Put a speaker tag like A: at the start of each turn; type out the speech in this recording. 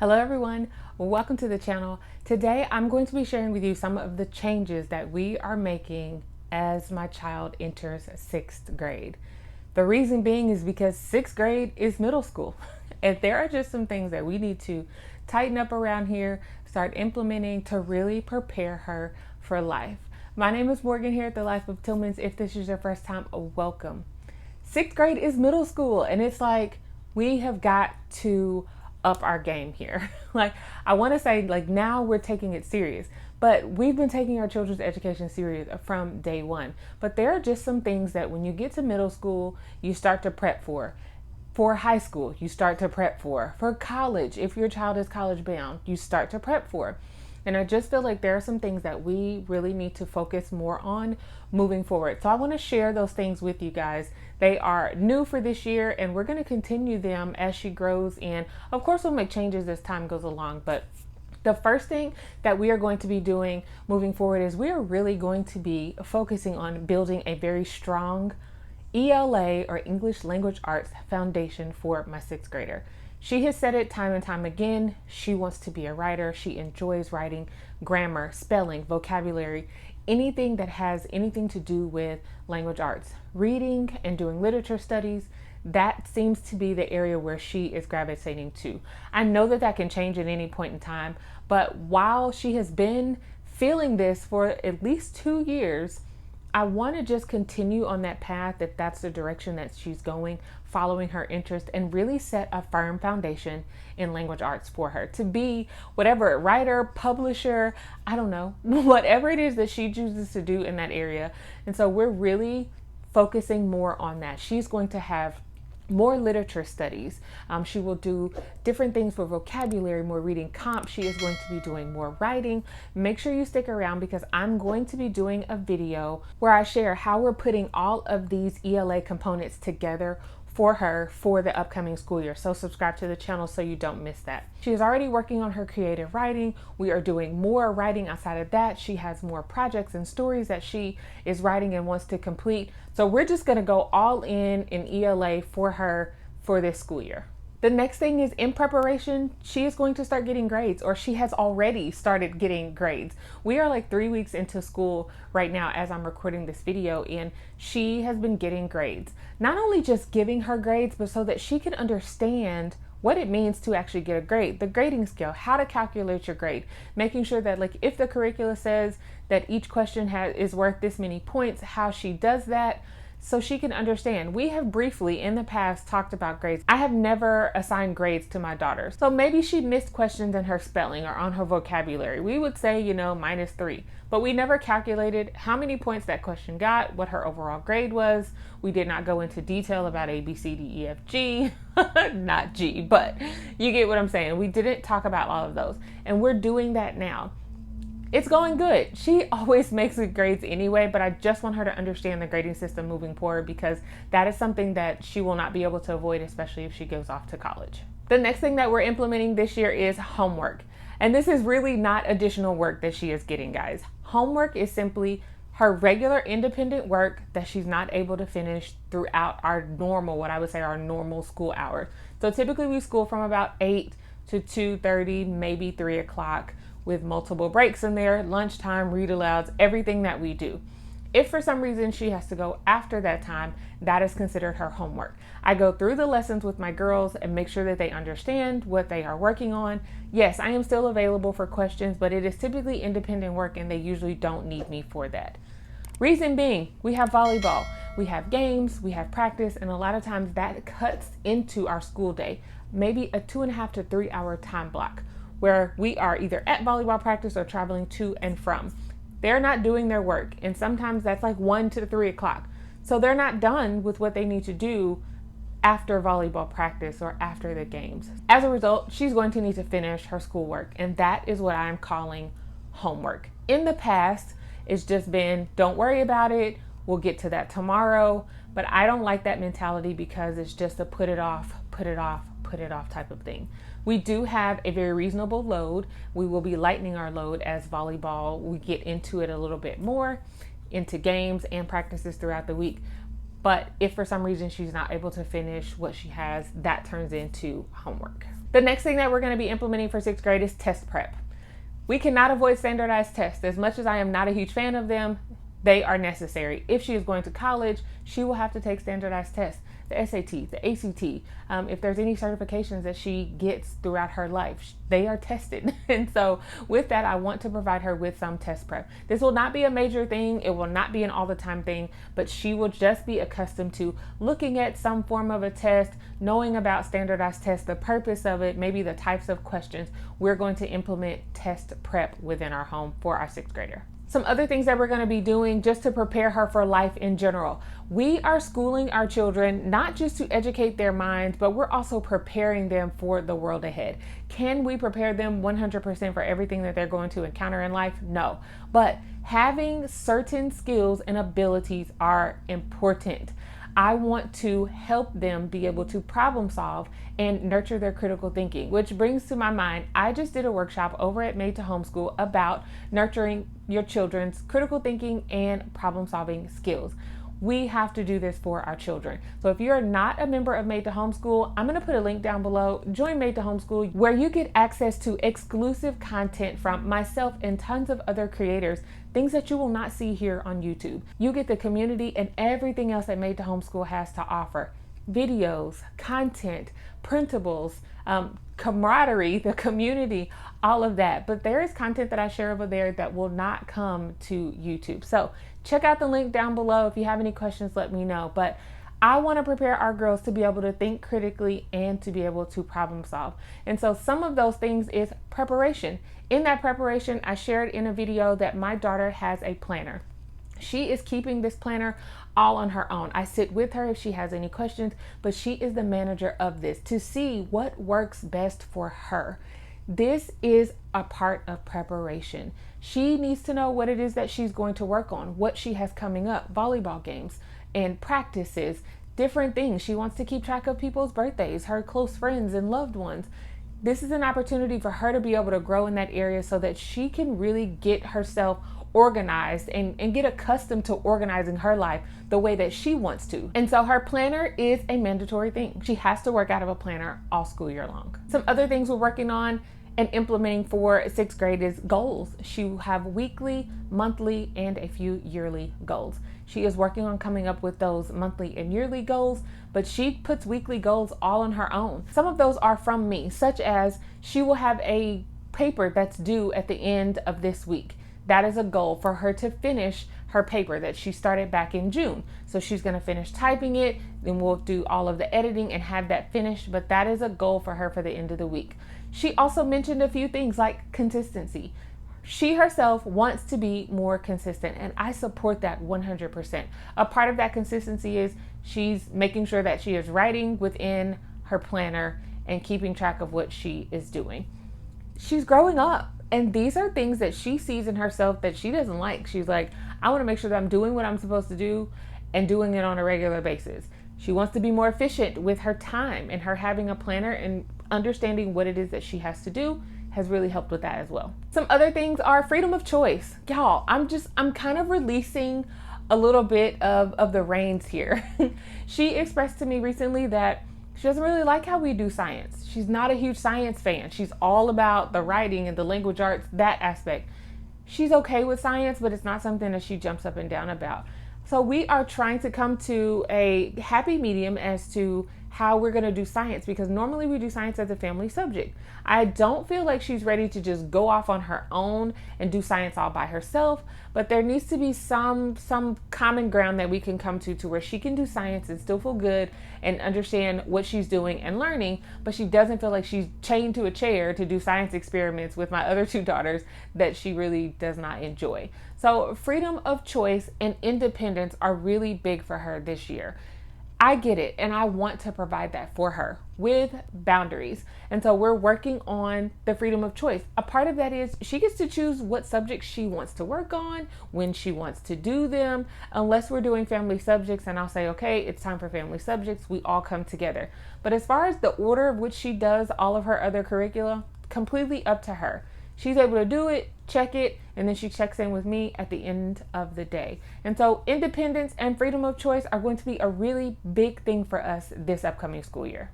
A: Hello everyone, welcome to the channel. Today I'm going to be sharing with you some of the changes that we are making as my child enters 6th grade. The reason being is because 6th grade is middle school. And there are just some things that we need to tighten up around here, start implementing to really prepare her for life. My name is Morgan here at The Life of Tillmans. If this is your first time, welcome. 6th grade is middle school, and it's like we have got to up our game here. Like, I want to say, like, now we're taking it serious, but we've been taking our children's education serious from day one. But there are just some things that when you get to middle school, you start to prep for. For high school, you start to prep for college. If your child is college bound, you start to prep for. And I just feel like there are some things that we really need to focus more on moving forward. So I want to share those things with you guys. They are new for this year, and we're going to continue them as she grows. And of course, we'll make changes as time goes along. But the first thing that we are going to be doing moving forward is we are really going to be focusing on building a very strong ELA, or English Language Arts, foundation for my 6th grader. She has said it time and time again. She wants to be a writer. She enjoys writing, grammar, spelling, vocabulary, anything that has anything to do with language arts. Reading and doing literature studies, that seems to be the area where she is gravitating to. I know that that can change at any point in time, but while she has been feeling this for at least 2 years, I want to just continue on that path, if that's the direction that she's going, following her interest, and really set a firm foundation in language arts for her to be whatever, writer, publisher, I don't know, whatever it is that she chooses to do in that area. And so we're really focusing more on that. She's going to have more literature studies. She will do different things for vocabulary, more reading comp. She is going to be doing more writing. Make sure you stick around because I'm going to be doing a video where I share how we're putting all of these ELA components together for her for the upcoming school year. So subscribe to the channel so you don't miss that. She is already working on her creative writing. We are doing more writing outside of that. She has more projects and stories that she is writing and wants to complete. So we're just going to go all in ELA for her for this school year. The next thing is, in preparation, she is going to start getting grades, or she has already started getting grades. We are like 3 weeks into school right now as I'm recording this video, and she has been getting grades. Not only just giving her grades, but so that she can understand what it means to actually get a grade, the grading scale, how to calculate your grade, making sure that, like, if the curricula says that each question is worth this many points, how she does that, so she can understand. We have briefly in the past talked about grades. I have never assigned grades to my daughters. So maybe she missed questions in her spelling or on her vocabulary. We would say, -3, but we never calculated how many points that question got, what her overall grade was. We did not go into detail about A, B, C, D, E, F, G, not G, but you get what I'm saying. We didn't talk about all of those, and we're doing that now. It's going good. She always makes good grades anyway, but I just want her to understand the grading system moving forward because that is something that she will not be able to avoid, especially if she goes off to college. The next thing that we're implementing this year is homework. And this is really not additional work that she is getting, guys. Homework is simply her regular independent work that she's not able to finish throughout our normal, what I would say our normal school hours. So typically we school from about 8 to 2:30, maybe 3 o'clock, with multiple breaks in there, lunchtime, read alouds, everything that we do. If for some reason she has to go after that time, that is considered her homework. I go through the lessons with my girls and make sure that they understand what they are working on. Yes, I am still available for questions, but it is typically independent work and they usually don't need me for that. Reason being, we have volleyball, we have games, we have practice, and a lot of times that cuts into our school day, maybe a 2.5 to 3 hour time block, where we are either at volleyball practice or traveling to and from. They're not doing their work, and sometimes that's like 1 to 3 o'clock. So they're not done with what they need to do after volleyball practice or after the games. As a result, she's going to need to finish her schoolwork, and that is what I'm calling homework. In the past, it's just been, don't worry about it, we'll get to that tomorrow, but I don't like that mentality because it's just a put it off type of thing. We do have a very reasonable load. We will be lightening our load as volleyball, we get into it a little bit more, into games and practices throughout the week. But if for some reason she's not able to finish what she has, that turns into homework. The next thing that we're going to be implementing for 6th grade is test prep. We cannot avoid standardized tests. As much as I am not a huge fan of them, they are necessary. If she is going to college, she will have to take standardized tests. The SAT, the ACT, if there's any certifications that she gets throughout her life, they are tested. And so with that, I want to provide her with some test prep. This will not be a major thing. It will not be an all the time thing, but she will just be accustomed to looking at some form of a test, knowing about standardized tests, the purpose of it, maybe the types of questions. We're going to implement test prep within our home for our 6th grader. Some other things that we're going to be doing just to prepare her for life in general. We are schooling our children not just to educate their minds, but we're also preparing them for the world ahead. Can we prepare them 100% for everything that they're going to encounter in life? No. But having certain skills and abilities are important. I want to help them be able to problem solve and nurture their critical thinking, which brings to my mind, I just did a workshop over at Made to Homeschool about nurturing your children's critical thinking and problem solving skills. We have to do this for our children. So if you're not a member of Made to Homeschool, I'm going to put a link down below. Join Made to Homeschool, where you get access to exclusive content from myself and tons of other creators, things that you will not see here on YouTube. You get the community and everything else that Made to Homeschool has to offer. Videos, content, printables, camaraderie, the community, all of that. But there is content that I share over there that will not come to YouTube. So check out the link down below. If you have any questions, let me know. But I want to prepare our girls to be able to think critically and to be able to problem solve. And so some of those things is preparation. In that preparation, I shared in a video that my daughter has a planner. She is keeping this planner all on her own. I sit with her if she has any questions, but she is the manager of this to see what works best for her. This is a part of preparation. She needs to know what it is that she's going to work on, what she has coming up, volleyball games and practices, different things. She wants to keep track of people's birthdays, her close friends and loved ones. This is an opportunity for her to be able to grow in that area so that she can really get herself organized and get accustomed to organizing her life the way that she wants to. And so her planner is a mandatory thing. She has to work out of a planner all school year long. Some other things we're working on and implementing for 6th grade is goals. She will have weekly, monthly, and a few yearly goals. She is working on coming up with those monthly and yearly goals, but she puts weekly goals all on her own. Some of those are from me, such as she will have a paper that's due at the end of this week. That is a goal for her to finish her paper that she started back in June. So she's going to finish typing it, then we'll do all of the editing and have that finished, but that is a goal for her for the end of the week. She also mentioned a few things like consistency. She herself wants to be more consistent, and I support that 100%. A part of that consistency is she's making sure that she is writing within her planner and keeping track of what she is doing. She's growing up, and these are things that she sees in herself that she doesn't like. She's like, I want to make sure that I'm doing what I'm supposed to do and doing it on a regular basis. She wants to be more efficient with her time, and her having a planner and understanding what it is that she has to do has really helped with that as well. Some other things are freedom of choice. Y'all, I'm kind of releasing a little bit of the reins here. She expressed to me recently that she doesn't really like how we do science. She's not a huge science fan. She's all about the writing and the language arts, that aspect. She's okay with science, but it's not something that she jumps up and down about. So we are trying to come to a happy medium as to how we're going to do science, because normally we do science as a family subject. I don't feel like she's ready to just go off on her own and do science all by herself, but there needs to be some common ground that we can come to where she can do science and still feel good and understand what she's doing and learning, but she doesn't feel like she's chained to a chair to do science experiments with my other two daughters that she really does not enjoy. So freedom of choice and independence are really big for her this year. I get it, and I want to provide that for her with boundaries. And so we're working on the freedom of choice. A part of that is she gets to choose what subjects she wants to work on, when she wants to do them, unless we're doing family subjects and I'll say, okay, it's time for family subjects. We all come together. But as far as the order of which she does all of her other curricula, completely up to her. She's able to do it. check it, and then she checks in with me at the end of the day. And so independence and freedom of choice are going to be a really big thing for us this upcoming school year.